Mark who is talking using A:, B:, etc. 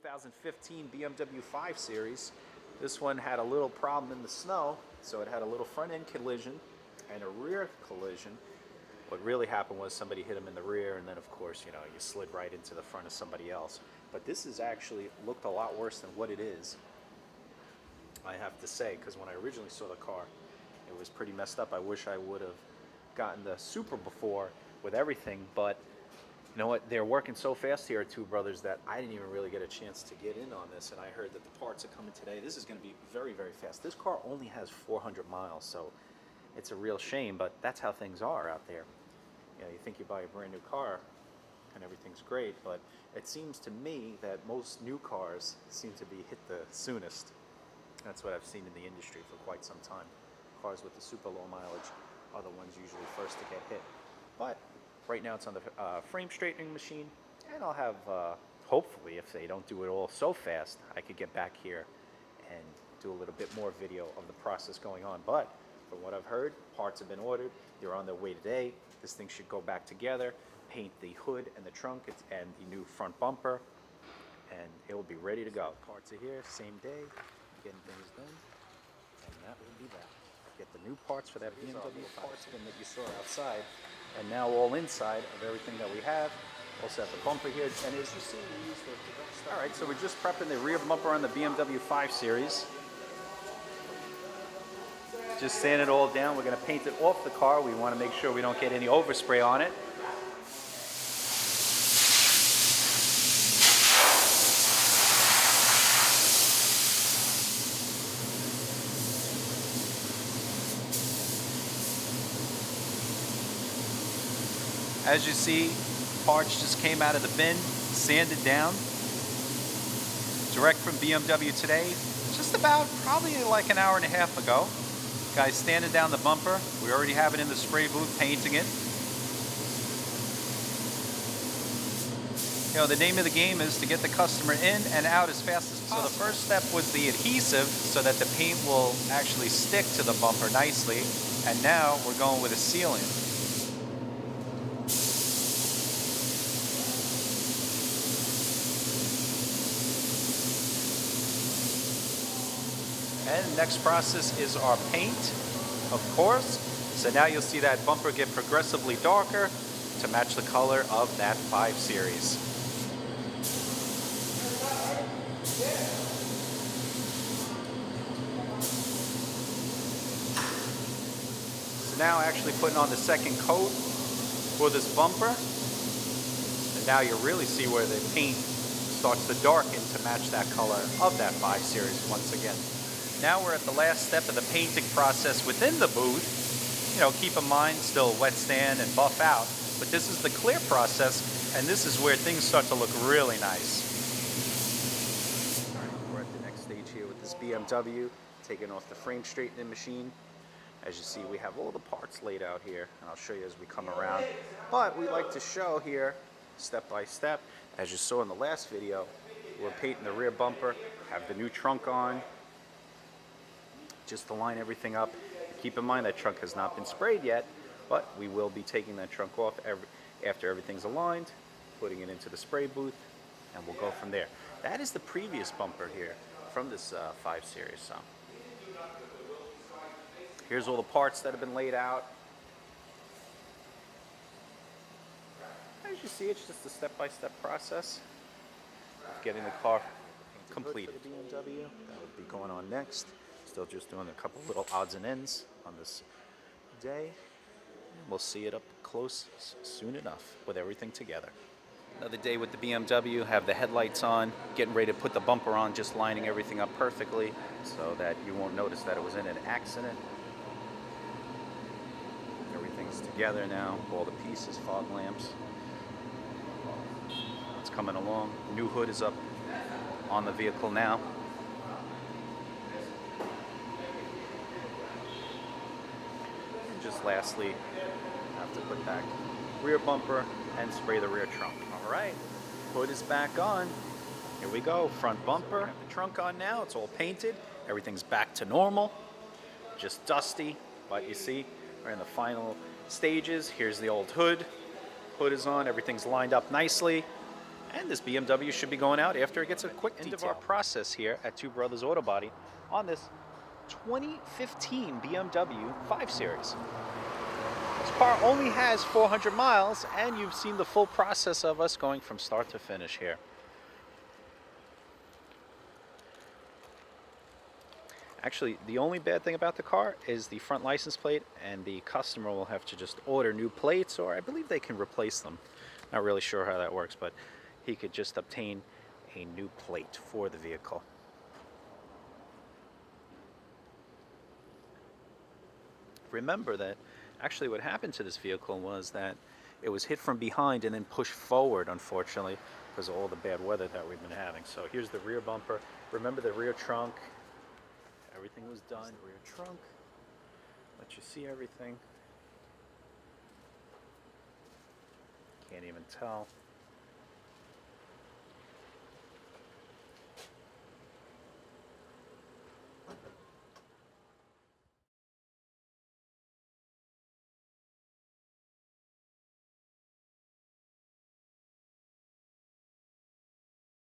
A: 2015 BMW 5 Series. This one had a little problem in the snow, so it had a little front end collision and a rear collision. What really happened was somebody hit him in the rear, and then of course, you slid right into the front of somebody else. But this is actually looked a lot worse than what it is, I have to say, because when I originally saw the car, it was pretty messed up. I wish I would have gotten the Super before with everything, but you know what? They're working so fast here at Two Brothers that I didn't even really get a chance to get in on this, and I heard that the parts are coming today. This is going to be very, very fast. This car only has 400 miles, so it's a real shame, but that's how things are out there. You think you buy a brand new car and everything's great, but it seems to me that most new cars seem to be hit the soonest. That's what I've seen in the industry for quite some time. Cars with the super low mileage are the ones usually first to get hit. But right now it's on the frame straightening machine, and I'll have, hopefully, if they don't do it all so fast, I could get back here and do a little bit more video of the process going on. But from what I've heard, parts have been ordered. They're on their way today. This thing should go back together, paint the hood and the trunk and the new front bumper, and it will be ready to go. Parts are here, same day, getting things done, and that will be that. Get the new parts for that BMW parts bin that you saw outside, and now all inside of everything that we have. Also have the bumper here, and as you see, we use the direct start. All right, so we're just prepping the rear bumper on the BMW 5 Series. Just sand it all down. We're going to paint it off the car. We want to make sure we don't get any overspray on it. As you see, parts just came out of the bin, sanded down. Direct from BMW today, just about probably like an hour and a half ago. Guys standing down the bumper. We already have it in the spray booth, painting it. The name of the game is to get the customer in and out as fast as possible. So the first step was the adhesive so that the paint will actually stick to the bumper nicely. And now we're going with a sealant. And the next process is our paint, of course. So now you'll see that bumper get progressively darker to match the color of that 5 Series. So now actually putting on the second coat for this bumper. And now you really see where the paint starts to darken to match that color of that 5 Series once again. Now we're at the last step of the painting process within the booth. Keep in mind, still wet stand and buff out, but this is the clear process, and this is where things start to look really nice. All right, we're at the next stage here with this BMW, taking off the frame straightening machine. As you see, we have all the parts laid out here, and I'll show you as we come around. But we like to show here, step by step, as you saw in the last video, we're painting the rear bumper, have the new trunk on, just to line everything up. Keep in mind that trunk has not been sprayed yet, but we will be taking that trunk off after everything's aligned, putting it into the spray booth, and we'll go from there. That is the previous bumper here from this 5 Series. So here's all the parts that have been laid out. As you see, it's just a step-by-step process of getting the car completed. For the BMW, that would be going on next. Still just doing a couple little odds and ends on this day. We'll see it up close soon enough with everything together. Another day with the BMW, have the headlights on, getting ready to put the bumper on, just lining everything up perfectly so that you won't notice that it was in an accident. Everything's together now, all the pieces, fog lamps. It's coming along. New hood is up on the vehicle now. Just lastly, have to put back rear bumper and spray the rear trunk. All right, hood is back on. Here we go, front bumper. Have the trunk on now, it's all painted. Everything's back to normal, just dusty, but you see, we're in the final stages. Here's the old hood. Hood is on, everything's lined up nicely. And this BMW should be going out after it gets a quick detail. End of our process here at Two Brothers Auto Body on this 2015 BMW 5 Series. This car only has 400 miles, and you've seen the full process of us going from start to finish here. Actually, the only bad thing about the car is the front license plate, and the customer will have to just order new plates, or I believe they can replace them. Not really sure how that works, but he could just obtain a new plate for the vehicle. Remember that actually what happened to this vehicle was that it was hit from behind and then pushed forward, unfortunately, because of all the bad weather that we've been having. So here's the rear bumper. Remember the rear trunk. Everything was done. Rear trunk. Let you see everything. Can't even tell.